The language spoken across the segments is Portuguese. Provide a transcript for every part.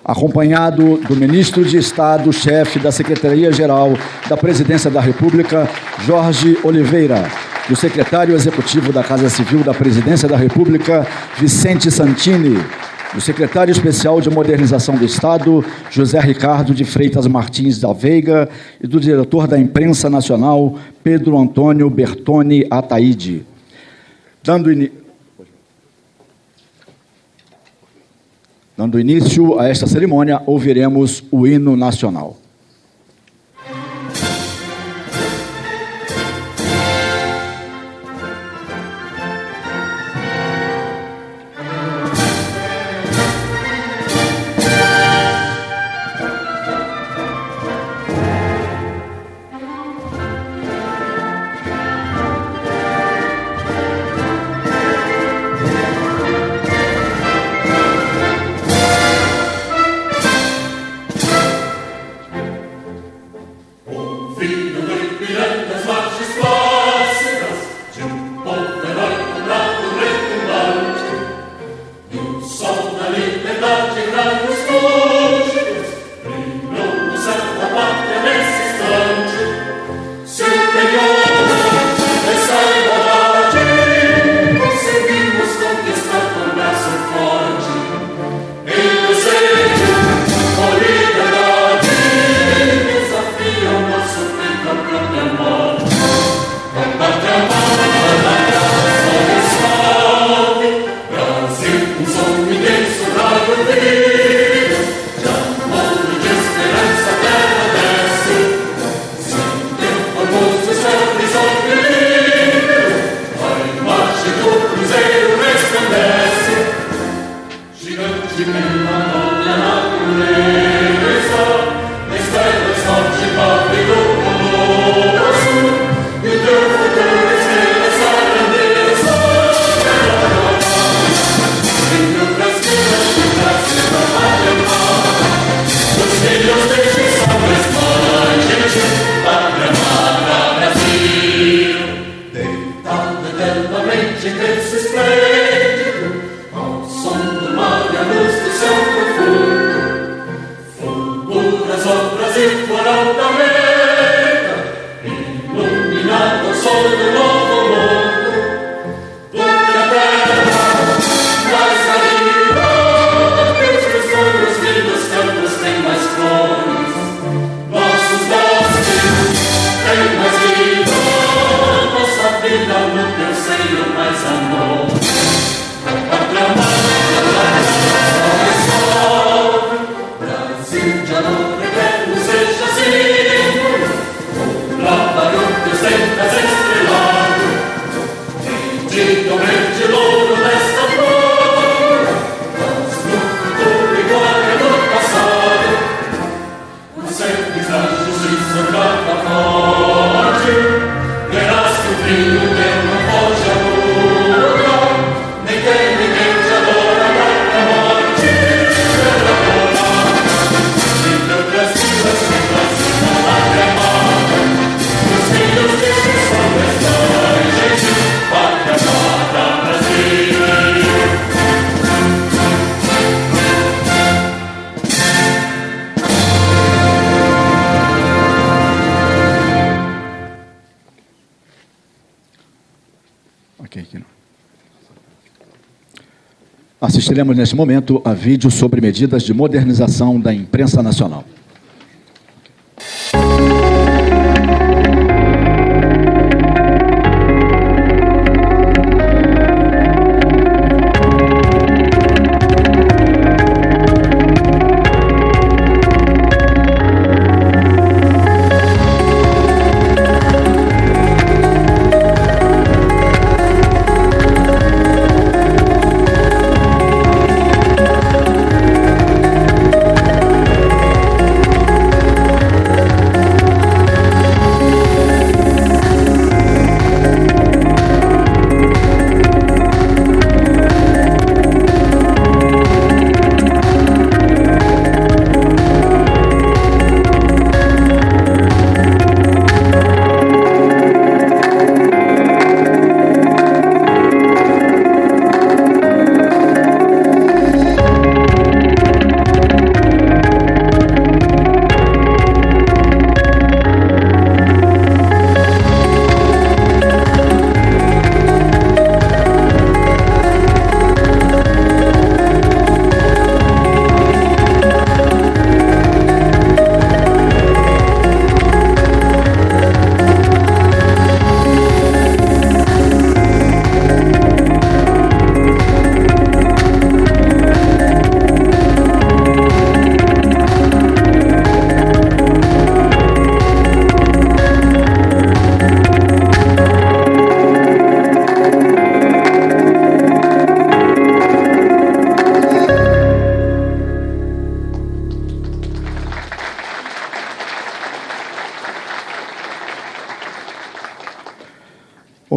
acompanhado do Ministro de Estado, chefe da Secretaria-Geral da Presidência da República, Jorge Oliveira, do Secretário Executivo da Casa Civil da Presidência da República, Vicente Santini, do Secretário Especial de Modernização do Estado, José Ricardo de Freitas Martins da Veiga, e do Diretor da Imprensa Nacional, Pedro Antônio Bertoni Ataíde. Dando início a esta cerimônia, ouviremos o hino nacional. Assistiremos neste momento a vídeo sobre medidas de modernização da imprensa nacional.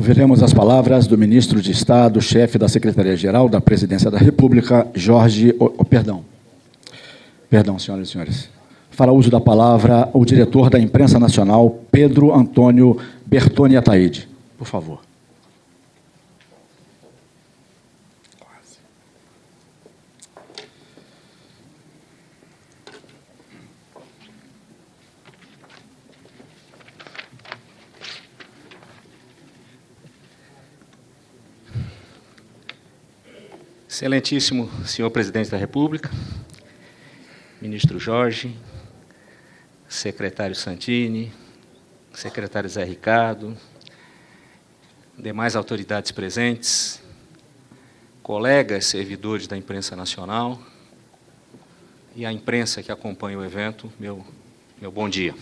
Ouviremos as palavras do ministro de Estado, chefe da Secretaria-Geral da Presidência da República, Jorge... Perdão, senhoras e senhores. Fará uso da palavra o diretor da Imprensa Nacional, Pedro Antônio Bertoni Ataide. Por favor. Excelentíssimo senhor presidente da República, ministro Jorge, secretário Santini, secretário Zé Ricardo, demais autoridades presentes, colegas servidores da imprensa nacional e a imprensa que acompanha o evento, meu bom dia.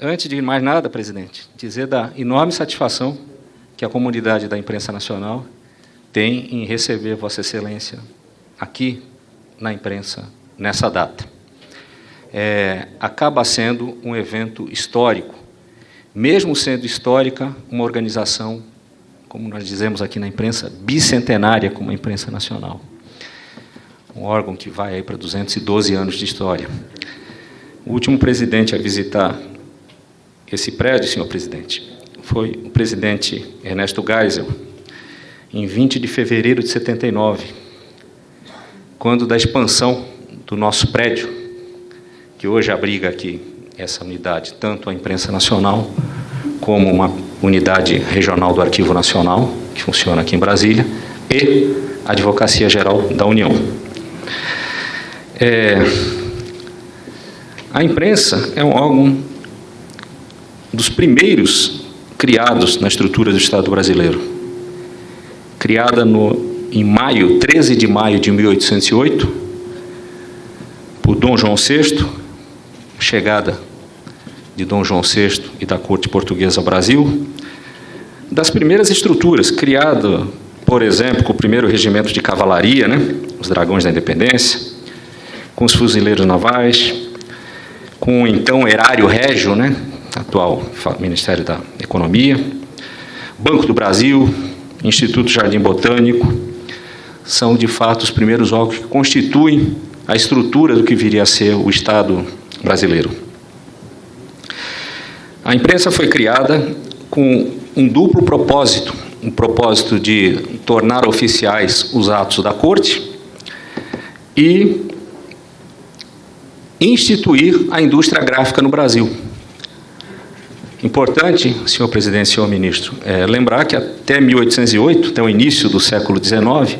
Antes de mais nada, presidente, dizer da enorme satisfação que a comunidade da imprensa nacional tem em receber Vossa Excelência aqui na imprensa nessa data. Acaba sendo um evento histórico, mesmo sendo histórica uma organização, como nós dizemos aqui na imprensa, bicentenária como a imprensa nacional. Um órgão que vai aí para 212 anos de história. O último presidente a visitar esse prédio, senhor presidente, foi o presidente Ernesto Geisel, em 20 de fevereiro de 79, quando da expansão do nosso prédio, que hoje abriga aqui essa unidade, tanto a imprensa nacional, como uma unidade regional do Arquivo Nacional, que funciona aqui em Brasília, e a Advocacia Geral da União. A imprensa é um órgão dos primeiros criados na estrutura do Estado brasileiro. Criada em 13 de maio de 1808, por Dom João VI, chegada de Dom João VI e da corte portuguesa ao Brasil, das primeiras estruturas, criada, por exemplo, com o primeiro regimento de cavalaria, os Dragões da Independência, com os fuzileiros navais, com o então Erário Régio, atual Ministério da Economia, Banco do Brasil, Instituto Jardim Botânico, são, de fato, os primeiros órgãos que constituem a estrutura do que viria a ser o Estado brasileiro. A imprensa foi criada com um duplo propósito, um propósito de tornar oficiais os atos da Corte e instituir a indústria gráfica no Brasil. Importante, senhor presidente, senhor ministro, lembrar que até 1808, até o início do século XIX,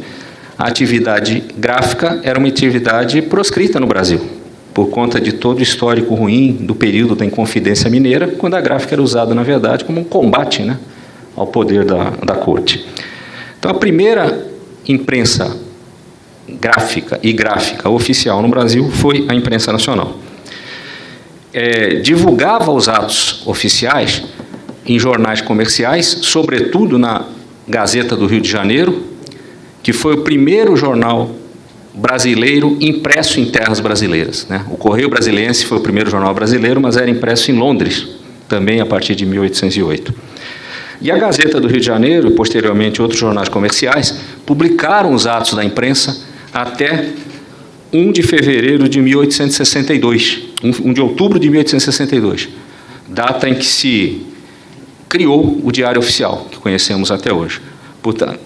a atividade gráfica era uma atividade proscrita no Brasil, por conta de todo o histórico ruim do período da Inconfidência Mineira, quando a gráfica era usada, na verdade, como um combate ao poder da corte. Então, a primeira imprensa gráfica oficial no Brasil foi a imprensa nacional. Divulgava os atos oficiais em jornais comerciais, sobretudo na Gazeta do Rio de Janeiro, que foi o primeiro jornal brasileiro impresso em terras brasileiras. O Correio Brasiliense foi o primeiro jornal brasileiro, mas era impresso em Londres, também a partir de 1808. E a Gazeta do Rio de Janeiro, e posteriormente outros jornais comerciais, publicaram os atos da imprensa até 1 de fevereiro de 1862, 1 de outubro de 1862, data em que se criou o Diário Oficial, que conhecemos até hoje. Portanto,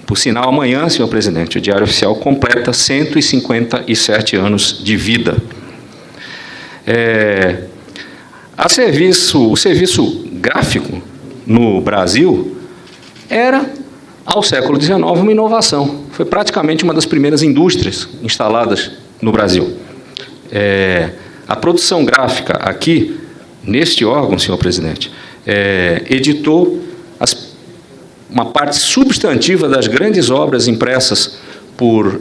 por sinal, amanhã, senhor presidente, o Diário Oficial completa 157 anos de vida. O serviço gráfico no Brasil era, ao século XIX, uma inovação. Foi praticamente uma das primeiras indústrias instaladas no Brasil. A produção gráfica aqui, neste órgão, senhor presidente, editou uma parte substantiva das grandes obras impressas por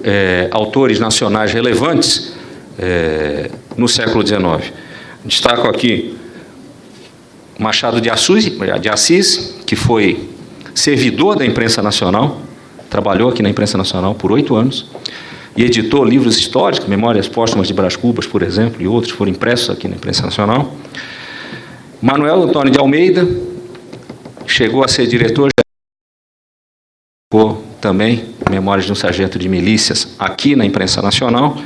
autores nacionais relevantes no século XIX. Destaco aqui Machado de Assis, que foi servidor da imprensa nacional, trabalhou aqui na imprensa nacional por 8 anos, e editou livros históricos, Memórias Póstumas de Brás Cubas, por exemplo, e outros foram impressos aqui na imprensa nacional. Manuel Antônio de Almeida, chegou a ser diretor também Memórias de um Sargento de Milícias aqui na imprensa nacional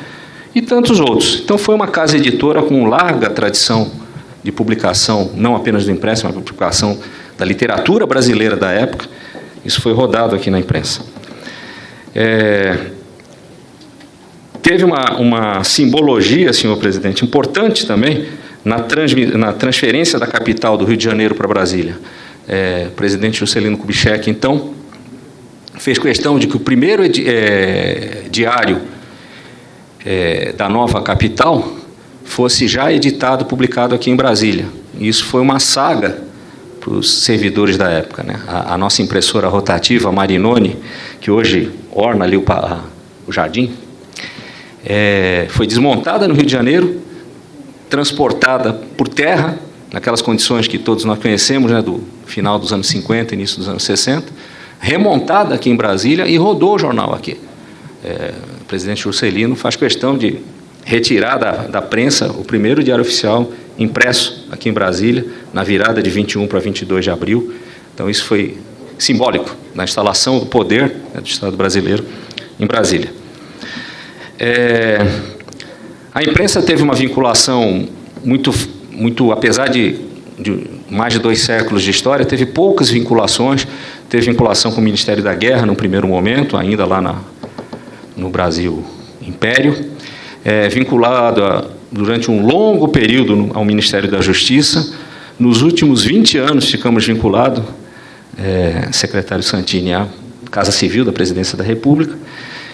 e tantos outros. Então foi uma casa editora com larga tradição de publicação, não apenas do impresso, mas de publicação da literatura brasileira da época. Isso foi rodado aqui na imprensa. Teve uma simbologia, senhor presidente, importante também na transferência da capital do Rio de Janeiro para Brasília. O presidente Juscelino Kubitschek, então, fez questão de que o primeiro diário da nova capital fosse já editado, publicado aqui em Brasília. E isso foi uma saga para os servidores da época, né? A nossa impressora rotativa, a Marinoni, que hoje orna ali o jardim, foi desmontada no Rio de Janeiro, transportada por terra, naquelas condições que todos nós conhecemos, né, do final dos anos 50, início dos anos 60, remontada aqui em Brasília e rodou o jornal aqui. O presidente Juscelino faz questão de retirar da prensa o primeiro diário oficial impresso aqui em Brasília, na virada de 21 para 22 de abril. Então, isso foi simbólico na instalação do poder, né, do Estado brasileiro em Brasília. A imprensa teve uma vinculação muito, apesar de mais de 2 séculos de história, teve poucas vinculações. Teve vinculação com o Ministério da Guerra, no primeiro momento, ainda lá no Brasil Império, vinculado durante um longo período ao Ministério da Justiça. Nos últimos 20 anos ficamos vinculados, secretário Santini, à Casa Civil da Presidência da República,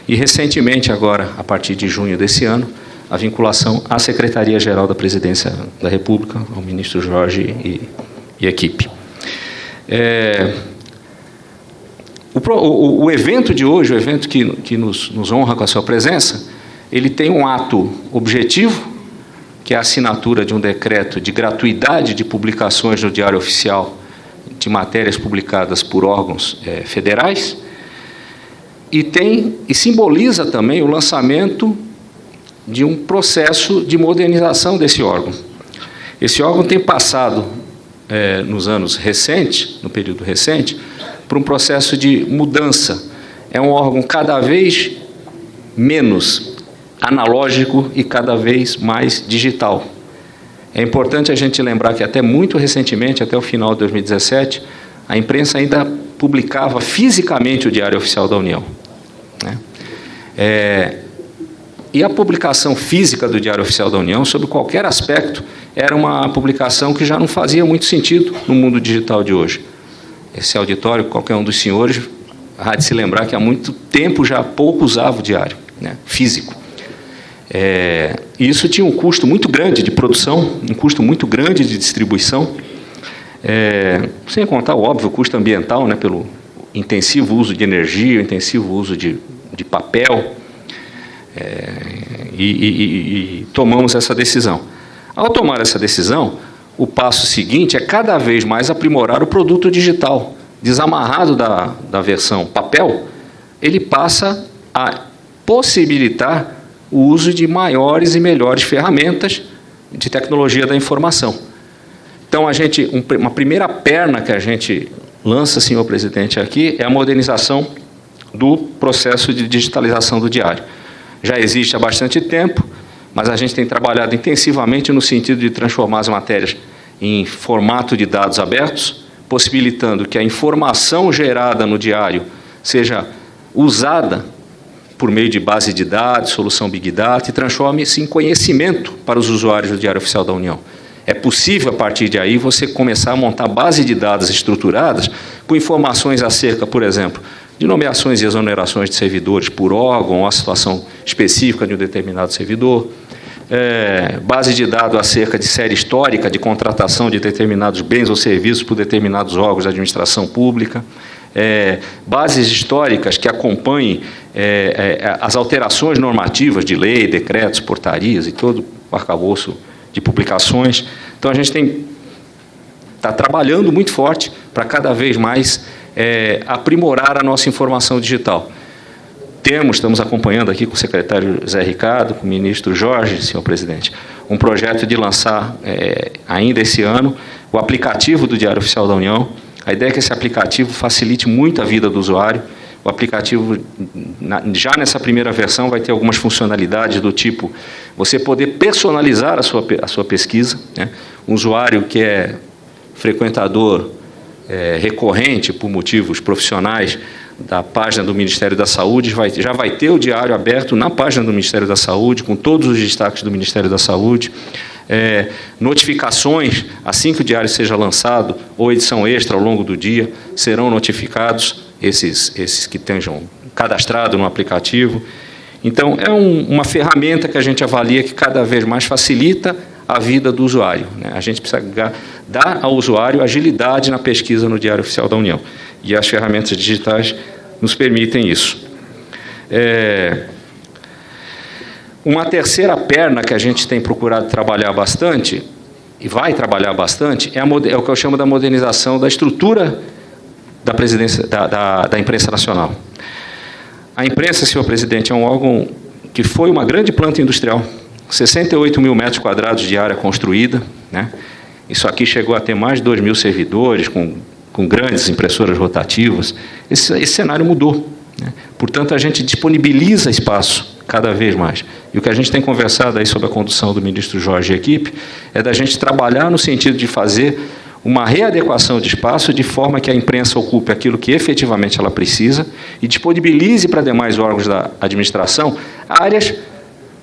e recentemente, agora, a partir de junho desse ano, a vinculação à Secretaria-Geral da Presidência da República, ao ministro Jorge e equipe. O evento de hoje, o evento que nos honra com a sua presença, ele tem um ato objetivo, que é a assinatura de um decreto de gratuidade de publicações no Diário Oficial de matérias publicadas por órgãos federais, e simboliza também o lançamento de um processo de modernização desse órgão. Esse órgão tem passado, nos anos recentes, no período recente, por um processo de mudança. É um órgão cada vez menos analógico e cada vez mais digital. É importante a gente lembrar que até muito recentemente, até o final de 2017, a imprensa ainda publicava fisicamente o Diário Oficial da União, né? E a publicação física do Diário Oficial da União, sob qualquer aspecto, era uma publicação que já não fazia muito sentido no mundo digital de hoje. Esse auditório, qualquer um dos senhores, há de se lembrar que há muito tempo já pouco usava o diário, né, físico. E isso tinha um custo muito grande de produção, um custo muito grande de distribuição, sem contar, óbvio, o custo ambiental, né, pelo intensivo uso de energia, intensivo uso de papel, e tomamos essa decisão. Ao tomar essa decisão, o passo seguinte é cada vez mais aprimorar o produto digital. Desamarrado da versão papel, ele passa a possibilitar o uso de maiores e melhores ferramentas de tecnologia da informação. Então, uma primeira perna que a gente lança, senhor presidente, aqui, é a modernização do processo de digitalização do diário. Já existe há bastante tempo, mas a gente tem trabalhado intensivamente no sentido de transformar as matérias em formato de dados abertos, possibilitando que a informação gerada no diário seja usada por meio de base de dados, solução Big Data, e transforme-se em conhecimento para os usuários do Diário Oficial da União. É possível, a partir de aí, você começar a montar base de dados estruturadas com informações acerca, por exemplo, de nomeações e exonerações de servidores por órgão ou a situação específica de um determinado servidor, base de dados acerca de série histórica de contratação de determinados bens ou serviços por determinados órgãos de administração pública, bases históricas que acompanhem as alterações normativas de lei, decretos, portarias e todo o arcabouço de publicações. Então, a gente está trabalhando muito forte para cada vez mais aprimorar a nossa informação digital. Estamos acompanhando aqui com o secretário Zé Ricardo, com o ministro Jorge, senhor presidente, um projeto de lançar, ainda esse ano, o aplicativo do Diário Oficial da União, A ideia é que esse aplicativo facilite muito a vida do usuário. O aplicativo, já nessa primeira versão, vai ter algumas funcionalidades do tipo você poder personalizar a sua pesquisa, né? Um usuário que é frequentador recorrente por motivos profissionais da página do Ministério da Saúde, já vai ter o diário aberto na página do Ministério da Saúde, com todos os destaques do Ministério da Saúde, notificações, assim que o diário seja lançado, ou edição extra ao longo do dia, serão notificados esses que tenham cadastrado no aplicativo. Então, é uma ferramenta que a gente avalia que cada vez mais facilita a vida do usuário, né? A gente precisa dar ao usuário agilidade na pesquisa no Diário Oficial da União. E as ferramentas digitais nos permitem isso. Uma terceira perna que a gente tem procurado trabalhar bastante, e vai trabalhar bastante, é o que eu chamo da modernização da estrutura da presidência, da imprensa nacional. A imprensa, senhor presidente, é um órgão que foi uma grande planta industrial, 68 mil metros quadrados de área construída, né? Isso aqui chegou a ter mais de 2.000 servidores, com grandes impressoras rotativas. Esse cenário mudou, né? Portanto, a gente disponibiliza espaço cada vez mais. E o que a gente tem conversado aí sobre a condução do ministro Jorge e equipe é da gente trabalhar no sentido de fazer uma readequação de espaço de forma que a imprensa ocupe aquilo que efetivamente ela precisa e disponibilize para demais órgãos da administração áreas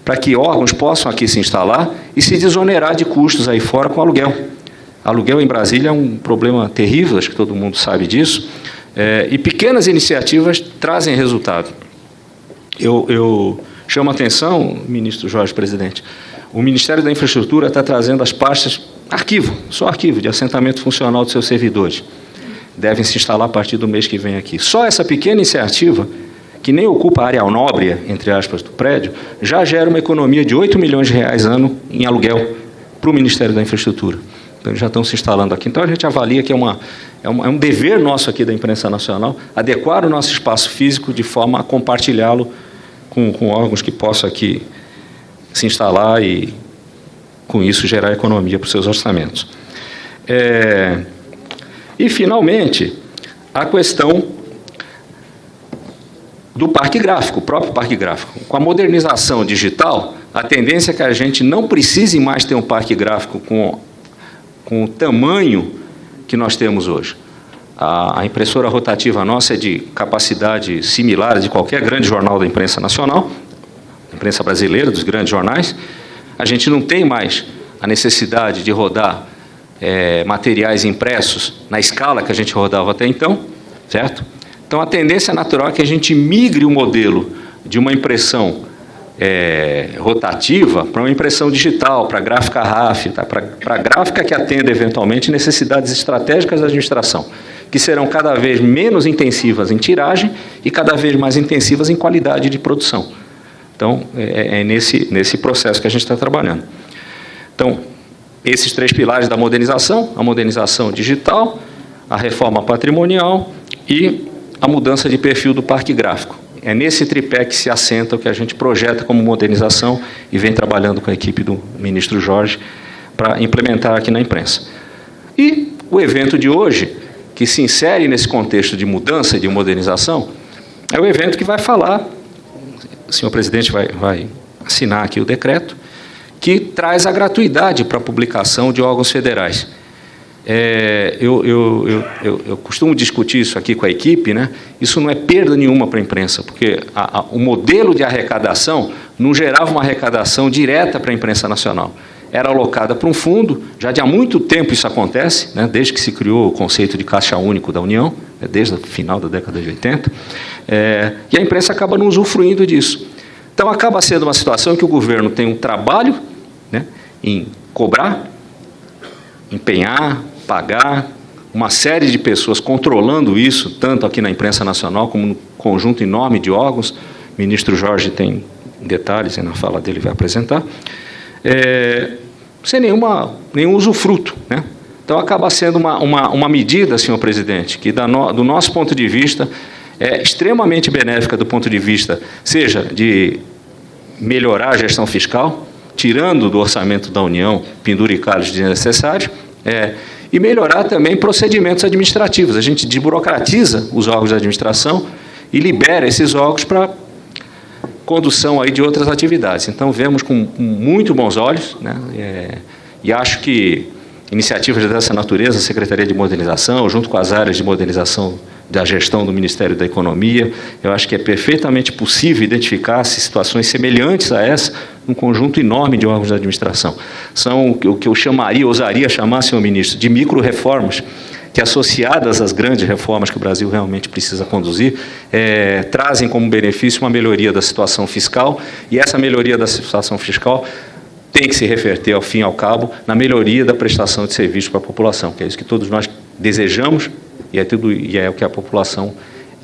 para que órgãos possam aqui se instalar e se desonerar de custos aí fora com aluguel. Aluguel em Brasília é um problema terrível, acho que todo mundo sabe disso, e pequenas iniciativas trazem resultado. Eu chamo a atenção, ministro Jorge, presidente, o Ministério da Infraestrutura está trazendo as pastas só arquivo de assentamento funcional dos seus servidores. Devem se instalar a partir do mês que vem aqui. Só essa pequena iniciativa, que nem ocupa a área nobre, entre aspas, do prédio, já gera uma economia de 8 milhões de reais ano em aluguel para o Ministério da Infraestrutura. Então, eles já estão se instalando aqui. Então, a gente avalia que é um dever nosso aqui da imprensa nacional adequar o nosso espaço físico de forma a compartilhá-lo com órgãos que possam aqui se instalar e, com isso, gerar economia para os seus orçamentos. E, finalmente, a questão do parque gráfico, o próprio parque gráfico. Com a modernização digital, a tendência é que a gente não precise mais ter um parque gráfico com o tamanho que nós temos hoje. A impressora rotativa nossa é de capacidade similar a de qualquer grande jornal da imprensa nacional, imprensa brasileira, dos grandes jornais. A gente não tem mais a necessidade de rodar materiais impressos na escala que a gente rodava até então, certo? Então, a tendência natural é que a gente migre o modelo de uma impressão rotativa para uma impressão digital, para gráfica RAF, tá? Para gráfica que atenda, eventualmente, necessidades estratégicas da administração, que serão cada vez menos intensivas em tiragem e cada vez mais intensivas em qualidade de produção. Então, nesse processo que a gente está trabalhando. Então, esses 3 pilares da modernização: a modernização digital, a reforma patrimonial e a mudança de perfil do parque gráfico. É nesse tripé que se assenta o que a gente projeta como modernização e vem trabalhando com a equipe do ministro Jorge para implementar aqui na imprensa. E o evento de hoje, que se insere nesse contexto de mudança e de modernização, é o evento que vai falar, o senhor presidente vai assinar aqui o decreto, que traz a gratuidade para a publicação de órgãos federais. Eu costumo discutir isso aqui com a equipe, né? Isso não é perda nenhuma para a imprensa, porque o modelo de arrecadação não gerava uma arrecadação direta para a imprensa nacional. Era alocada para um fundo, já de há muito tempo isso acontece, né? Desde que se criou o conceito de caixa único da União, desde o final da década de 80, e a imprensa acaba não usufruindo disso. Então, acaba sendo uma situação em que o governo tem um trabalho, né, em cobrar, empenhar, pagar, uma série de pessoas controlando isso, tanto aqui na imprensa nacional como no conjunto enorme de órgãos. O ministro Jorge tem detalhes, e na fala dele vai apresentar, sem nenhum usufruto, né? Então, acaba sendo uma medida, senhor presidente, que do nosso ponto de vista é extremamente benéfica do ponto de vista, seja de melhorar a gestão fiscal, tirando do orçamento da União penduricalhos desnecessários, e melhorar também procedimentos administrativos. A gente desburocratiza os órgãos de administração e libera esses órgãos para condução aí de outras atividades. Então, vemos com muito bons olhos, né? E acho que iniciativas dessa natureza, a Secretaria de Modernização, junto com as áreas de modernização da gestão do Ministério da Economia, eu acho que é perfeitamente possível identificar situações semelhantes a essa num conjunto enorme de órgãos de administração. São o que eu ousaria chamar, senhor ministro, de micro-reformas, que, associadas às grandes reformas que o Brasil realmente precisa conduzir, trazem como benefício uma melhoria da situação fiscal, e essa melhoria da situação fiscal tem que se reverter, ao fim e ao cabo, na melhoria da prestação de serviços para a população, que é isso que todos nós desejamos e é o que a população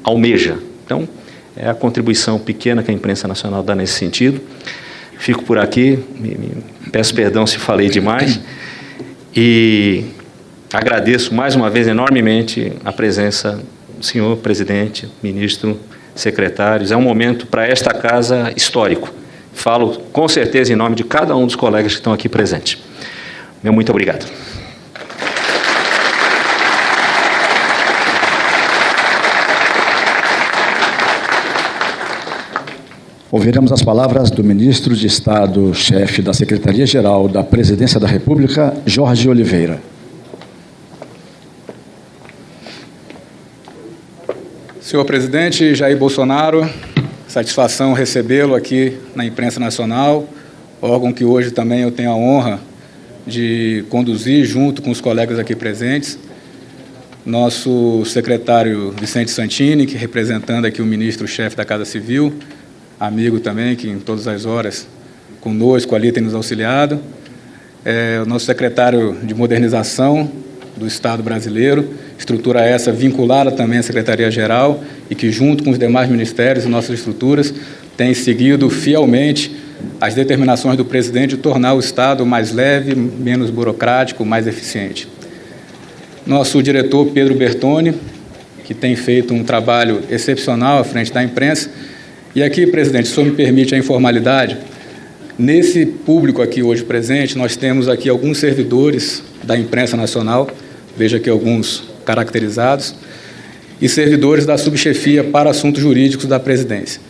almeja. Então, é a contribuição pequena que a imprensa nacional dá nesse sentido. Fico por aqui, peço perdão se falei demais, e agradeço mais uma vez enormemente a presença do senhor presidente, ministro, secretários. É um momento para esta casa histórico. Falo com certeza em nome de cada um dos colegas que estão aqui presentes. Meu muito obrigado. Ouviremos as palavras do ministro de Estado, chefe da Secretaria-Geral da Presidência da República, Jorge Oliveira. Senhor presidente Jair Bolsonaro, satisfação recebê-lo aqui na imprensa nacional, órgão que hoje também eu tenho a honra de conduzir junto com os colegas aqui presentes. Nosso secretário Vicente Santini, que representando aqui o ministro-chefe da Casa Civil, amigo também, que em todas as horas conosco ali tem nos auxiliado. O nosso secretário de Modernização do Estado brasileiro, estrutura essa vinculada também à Secretaria-Geral e que, junto com os demais ministérios e nossas estruturas, tem seguido fielmente as determinações do presidente de tornar o Estado mais leve, menos burocrático, mais eficiente. Nosso diretor, Pedro Bertoni, que tem feito um trabalho excepcional à frente da imprensa. E aqui, presidente, se o senhor me permite a informalidade, nesse público aqui hoje presente, nós temos aqui alguns servidores da imprensa nacional, veja aqui alguns caracterizados, e servidores da subchefia para assuntos jurídicos da presidência,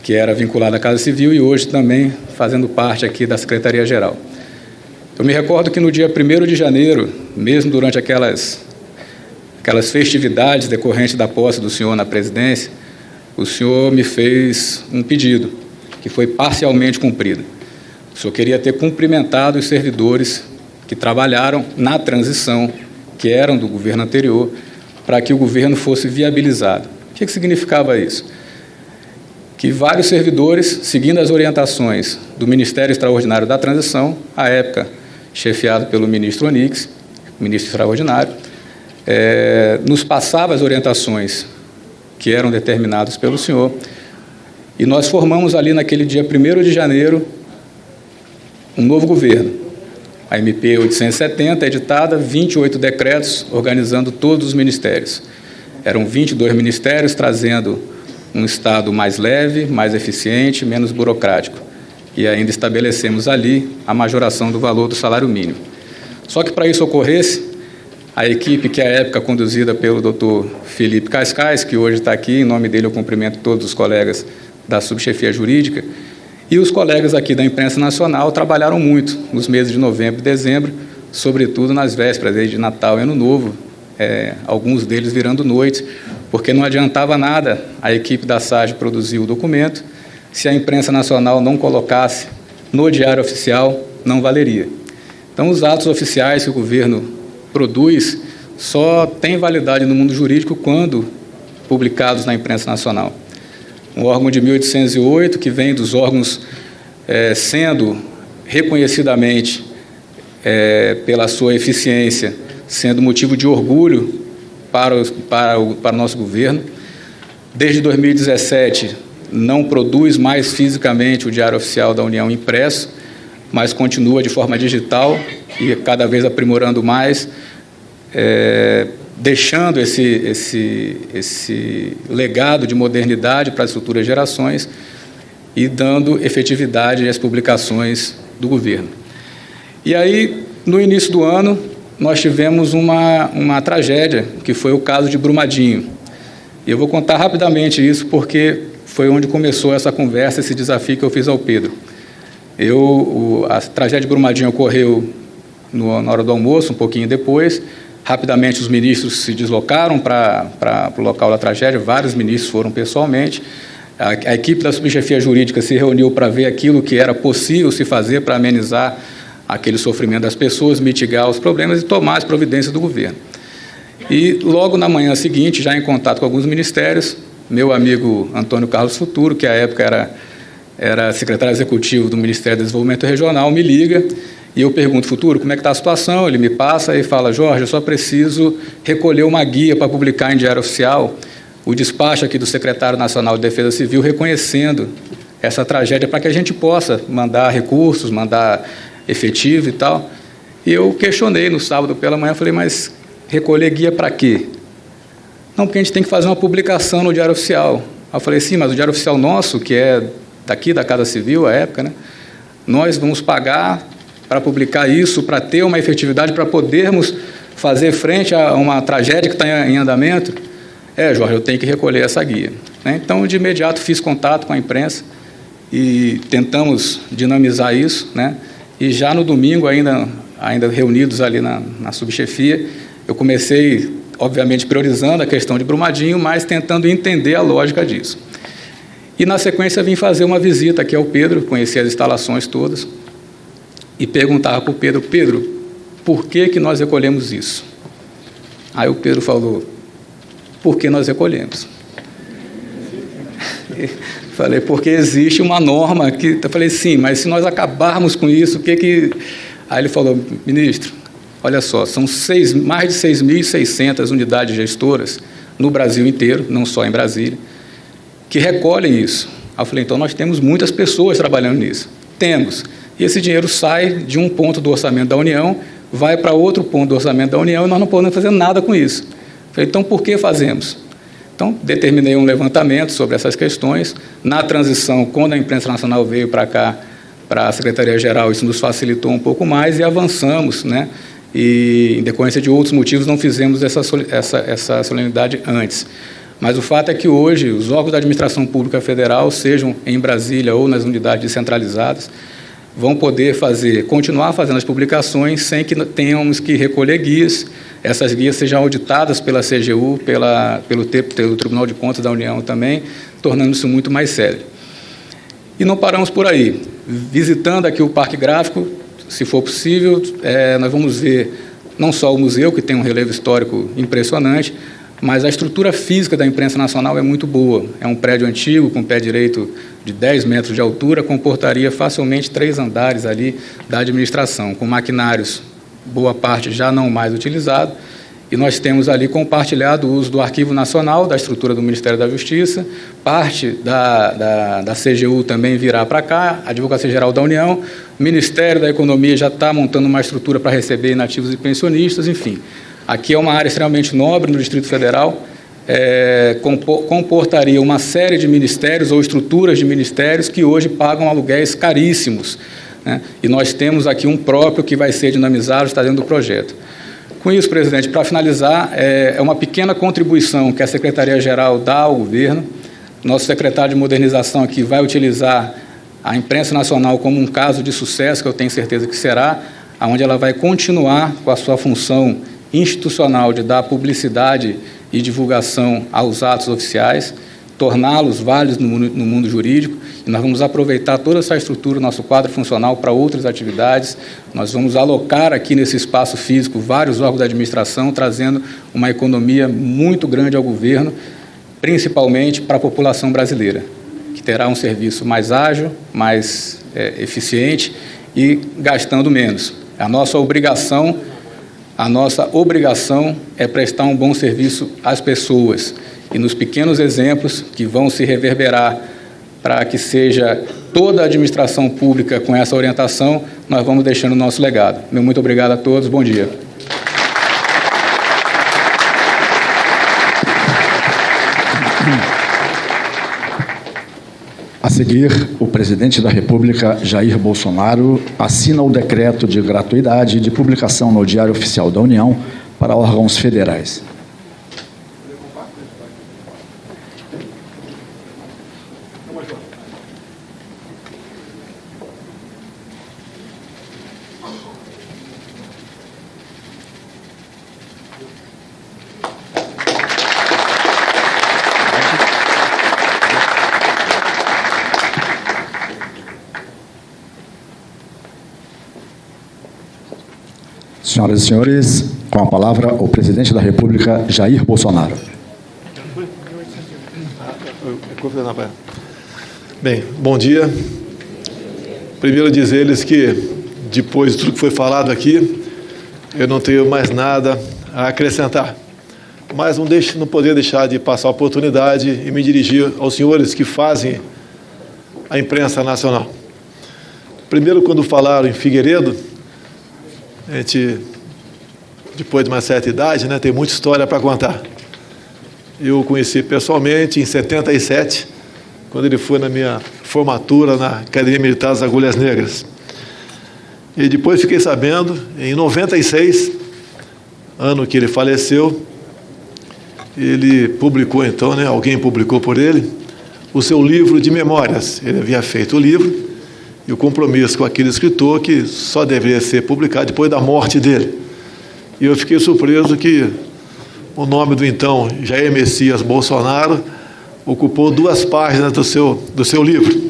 que era vinculada à Casa Civil e hoje também fazendo parte aqui da Secretaria-Geral. Eu me recordo que no dia 1º de janeiro, mesmo durante aquelas festividades decorrentes da posse do senhor na presidência, o senhor me fez um pedido, que foi parcialmente cumprido. O senhor queria ter cumprimentado os servidores que trabalharam na transição, que eram do governo anterior, para que o governo fosse viabilizado. O que significava isso? Que vários servidores, seguindo as orientações do Ministério Extraordinário da Transição, à época chefiado pelo ministro Onix, ministro extraordinário, nos passava as orientações que eram determinados pelo senhor, e nós formamos ali naquele dia 1º de janeiro um novo governo. A MP 870, editada, 28 decretos organizando todos os ministérios. Eram 22 ministérios trazendo um Estado mais leve, mais eficiente, menos burocrático. E ainda estabelecemos ali a majoração do valor do salário mínimo. Só que para isso ocorresse, a equipe, que à época conduzida pelo doutor Felipe Cascais, que hoje está aqui, em nome dele eu cumprimento todos os colegas da subchefia jurídica, e os colegas aqui da imprensa nacional trabalharam muito nos meses de novembro e dezembro, sobretudo nas vésperas de Natal e Ano Novo, alguns deles virando noite, porque não adiantava nada a equipe da SAGE produzir o documento, se a imprensa nacional não colocasse no Diário Oficial, não valeria. Então, os atos oficiais que o governo produz só tem validade no mundo jurídico quando publicados na imprensa nacional. Um órgão de 1808, que vem dos órgãos sendo reconhecidamente, pela sua eficiência, sendo motivo de orgulho para o nosso governo. Desde 2017, não produz mais fisicamente o Diário Oficial da União impresso, mas continua de forma digital e cada vez aprimorando mais, deixando esse legado de modernidade para as futuras gerações e dando efetividade às publicações do governo. E aí, no início do ano, nós tivemos uma tragédia, que foi o caso de Brumadinho. E eu vou contar rapidamente isso, porque foi onde começou essa conversa, esse desafio que eu fiz ao Pedro. A tragédia de Brumadinho ocorreu na hora do almoço, um pouquinho depois. Rapidamente os ministros se deslocaram para o local da tragédia, vários ministros foram pessoalmente. A equipe da subchefia jurídica se reuniu para ver aquilo que era possível se fazer para amenizar aquele sofrimento das pessoas, mitigar os problemas e tomar as providências do governo. E logo na manhã seguinte, já em contato com alguns ministérios, meu amigo Antônio Carlos Futuro, que à época era secretário executivo do Ministério do Desenvolvimento Regional, me liga e eu pergunto: Futuro, como é que está a situação? Ele me passa e fala: Jorge, eu só preciso recolher uma guia para publicar em Diário Oficial o despacho aqui do secretário nacional de Defesa Civil reconhecendo essa tragédia, para que a gente possa mandar recursos, mandar efetivo e tal. E eu questionei no sábado pela manhã, falei: mas recolher guia para quê? Não, porque a gente tem que fazer uma publicação no Diário Oficial. Eu falei: sim, mas o Diário Oficial nosso, que é daqui da Casa Civil, à época, né, nós vamos pagar para publicar isso, para ter uma efetividade, para podermos fazer frente a uma tragédia que está em andamento. Jorge, eu tenho que recolher essa guia. Então, de imediato, fiz contato com a imprensa e tentamos dinamizar isso, né? E já no domingo, ainda reunidos ali na subchefia, eu comecei, obviamente, priorizando a questão de Brumadinho, mas tentando entender a lógica disso. E, na sequência, vim fazer uma visita aqui ao Pedro, conheci as instalações todas, e perguntava para o Pedro: Pedro, por que nós recolhemos isso? Aí o Pedro falou: por que nós recolhemos? Falei: porque existe uma norma que... Eu falei: sim, mas se nós acabarmos com isso, o que... Aí ele falou: ministro, olha só, são mais de 6.600 unidades gestoras no Brasil inteiro, não só em Brasília, que recolhem isso. Aí eu falei: então nós temos muitas pessoas trabalhando nisso. Temos. E esse dinheiro sai de um ponto do orçamento da União, vai para outro ponto do orçamento da União, e nós não podemos fazer nada com isso. Eu falei: então por que fazemos? Então, determinei um levantamento sobre essas questões. Na transição, quando a imprensa nacional veio para cá, para a Secretaria-Geral, isso nos facilitou um pouco mais e avançamos, né? E, em decorrência de outros motivos, não fizemos essa solenidade antes. Mas o fato é que hoje, os órgãos da administração pública federal, sejam em Brasília ou nas unidades descentralizadas, vão poder continuar fazendo as publicações sem que tenhamos que recolher guias. Essas guias sejam auditadas pela CGU, pelo Tribunal de Contas da União também, tornando-se muito mais sério. E não paramos por aí. Visitando aqui o Parque Gráfico, se for possível, nós vamos ver não só o museu, que tem um relevo histórico impressionante, mas a estrutura física da imprensa nacional é muito boa. É um prédio antigo, com pé direito de 10 metros de altura, comportaria facilmente 3 andares ali da administração, com maquinários, boa parte já não mais utilizado, e nós temos ali compartilhado o uso do Arquivo Nacional, da estrutura do Ministério da Justiça, parte da CGU também virá para cá, a Advocacia Geral da União, o Ministério da Economia já está montando uma estrutura para receber inativos e pensionistas, enfim. Aqui é uma área extremamente nobre no Distrito Federal, comportaria uma série de ministérios ou estruturas de ministérios que hoje pagam aluguéis caríssimos, né? E nós temos aqui um próprio que vai ser dinamizado, está dentro do projeto. Com isso, presidente, para finalizar, é uma pequena contribuição que a Secretaria-Geral dá ao governo. Nosso secretário de Modernização aqui vai utilizar a imprensa nacional como um caso de sucesso, que eu tenho certeza que será, onde ela vai continuar com a sua função institucional de dar publicidade e divulgação aos atos oficiais, torná-los válidos no mundo jurídico, e nós vamos aproveitar toda essa estrutura, nosso quadro funcional, para outras atividades. Nós vamos alocar aqui nesse espaço físico vários órgãos da administração, trazendo uma economia muito grande ao governo, principalmente para a população brasileira, que terá um serviço mais ágil, mais eficiente e gastando menos. A nossa obrigação é prestar um bom serviço às pessoas, e nos pequenos exemplos que vão se reverberar para que seja toda a administração pública com essa orientação, nós vamos deixando o nosso legado. Meu muito obrigado a todos, bom dia. A seguir, o presidente da República, Jair Bolsonaro, assina o decreto de gratuidade de publicação no Diário Oficial da União para órgãos federais. Senhoras e senhores, com a palavra o presidente da República, Jair Bolsonaro. Bem, bom dia. Primeiro dizer-lhes que, depois de tudo que foi falado aqui, eu não tenho mais nada a acrescentar. Mas não poderia deixar de passar a oportunidade e me dirigir aos senhores que fazem a imprensa nacional. Primeiro, quando falaram em Figueiredo, a gente, depois de uma certa idade, tem muita história para contar. Eu o conheci pessoalmente em 77, quando ele foi na minha formatura na Academia Militar das Agulhas Negras. E depois fiquei sabendo, em 96, ano que ele faleceu, ele publicou então, alguém publicou por ele, o seu livro de memórias. Ele havia feito o livro, e o compromisso com aquele escritor que só deveria ser publicado depois da morte dele. E eu fiquei surpreso que o nome do então Jair Messias Bolsonaro ocupou 2 páginas do seu livro.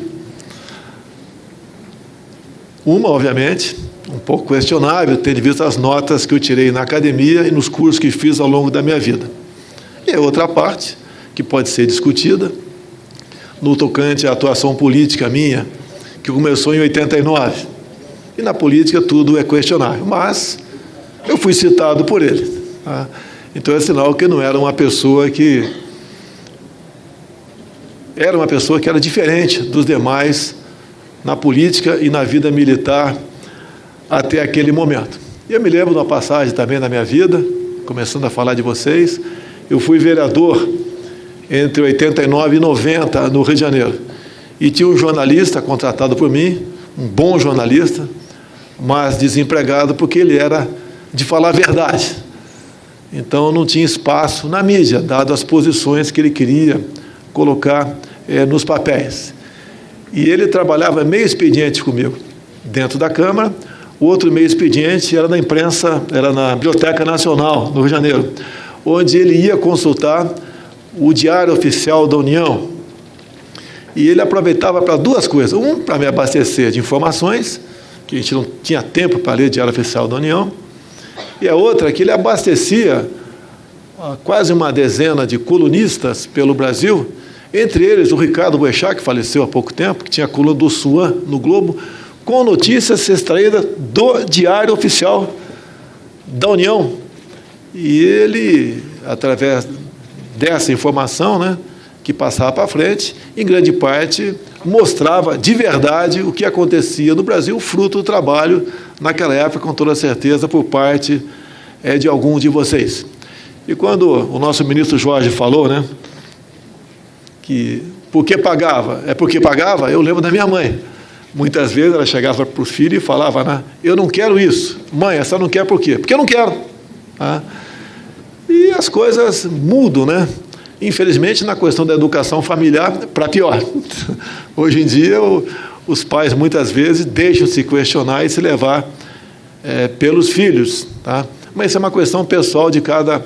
Uma, obviamente, um pouco questionável, tendo visto as notas que eu tirei na academia e nos cursos que fiz ao longo da minha vida. E a outra parte, que pode ser discutida, no tocante à atuação política minha, que começou em 89. E na política tudo é questionável. Mas eu fui citado por ele. Tá? Então é sinal que não era uma pessoa que... Era uma pessoa que era diferente dos demais na política e na vida militar até aquele momento. E eu me lembro de uma passagem também na minha vida, começando a falar de vocês. Eu fui vereador entre 89 e 90 no Rio de Janeiro. E tinha um jornalista contratado por mim, um bom jornalista, mas desempregado porque ele era de falar a verdade. Então não tinha espaço na mídia, dado as posições que ele queria colocar nos papéis. E ele trabalhava meio expediente comigo, dentro da Câmara. O outro meio expediente era na imprensa, era na Biblioteca Nacional, no Rio de Janeiro, onde ele ia consultar o Diário Oficial da União. E ele aproveitava para 2 coisas. Para me abastecer de informações, que a gente não tinha tempo para ler o Diário Oficial da União. E a outra, que ele abastecia quase uma dezena de colunistas pelo Brasil, entre eles o Ricardo Boechat, que faleceu há pouco tempo, que tinha a coluna do Suan no Globo, com notícias extraídas do Diário Oficial da União. E ele, através dessa informação, que passava para frente, em grande parte, mostrava de verdade o que acontecia no Brasil, fruto do trabalho, naquela época, com toda certeza, por parte de algum de vocês. E quando o nosso ministro Jorge falou, que por que pagava? É porque pagava? Eu lembro da minha mãe. Muitas vezes ela chegava para o filho e falava, eu não quero isso. Mãe, essa não quer por quê? Porque eu não quero. E as coisas mudam, Infelizmente, na questão da educação familiar, para pior. Hoje em dia, os pais, muitas vezes, deixam se questionar e se levar pelos filhos. Tá? Mas isso é uma questão pessoal de cada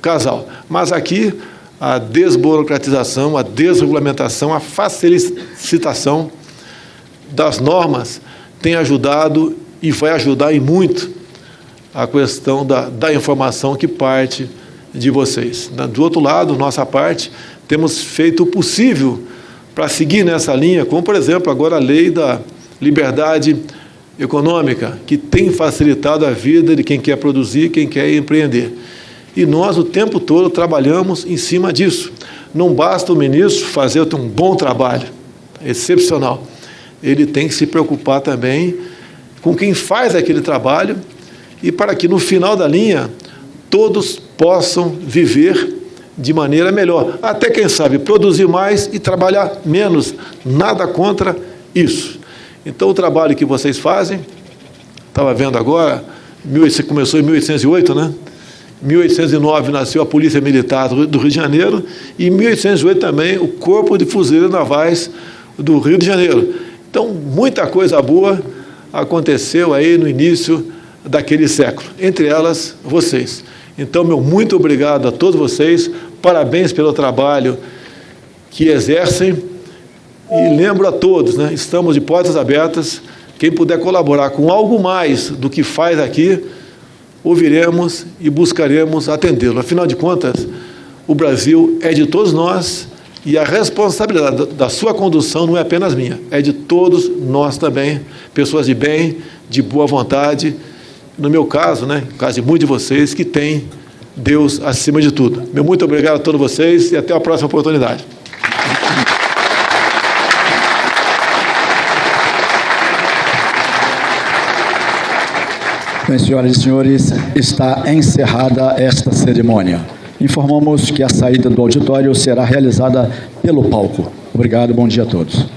casal. Mas aqui, a desburocratização, a desregulamentação, a facilitação das normas tem ajudado e vai ajudar em muito a questão da informação que parte de vocês. Do outro lado, nossa parte, temos feito o possível para seguir nessa linha, como, por exemplo, agora a lei da liberdade econômica, que tem facilitado a vida de quem quer produzir, quem quer empreender. E nós, o tempo todo, trabalhamos em cima disso. Não basta o ministro fazer um bom trabalho, excepcional. Ele tem que se preocupar também com quem faz aquele trabalho e para que, no final da linha, todos possam viver de maneira melhor. Até, quem sabe, produzir mais e trabalhar menos. Nada contra isso. Então, o trabalho que vocês fazem, estava vendo agora, começou em 1808, né? Em 1809 nasceu a Polícia Militar do Rio de Janeiro e em 1808 também o Corpo de Fuzileiros Navais do Rio de Janeiro. Então, muita coisa boa aconteceu aí no início daquele século, entre elas vocês. Então, meu muito obrigado a todos vocês, parabéns pelo trabalho que exercem e lembro a todos, né, estamos de portas abertas, quem puder colaborar com algo mais do que faz aqui, ouviremos e buscaremos atendê-lo. Afinal de contas, o Brasil é de todos nós e a responsabilidade da sua condução não é apenas minha, é de todos nós também, pessoas de bem, de boa vontade, no meu caso, né, no caso de muitos de vocês, que têm Deus acima de tudo. Meu muito obrigado a todos vocês e até a próxima oportunidade. Bem, senhoras e senhores, está encerrada esta cerimônia. Informamos que a saída do auditório será realizada pelo palco. Obrigado, bom dia a todos.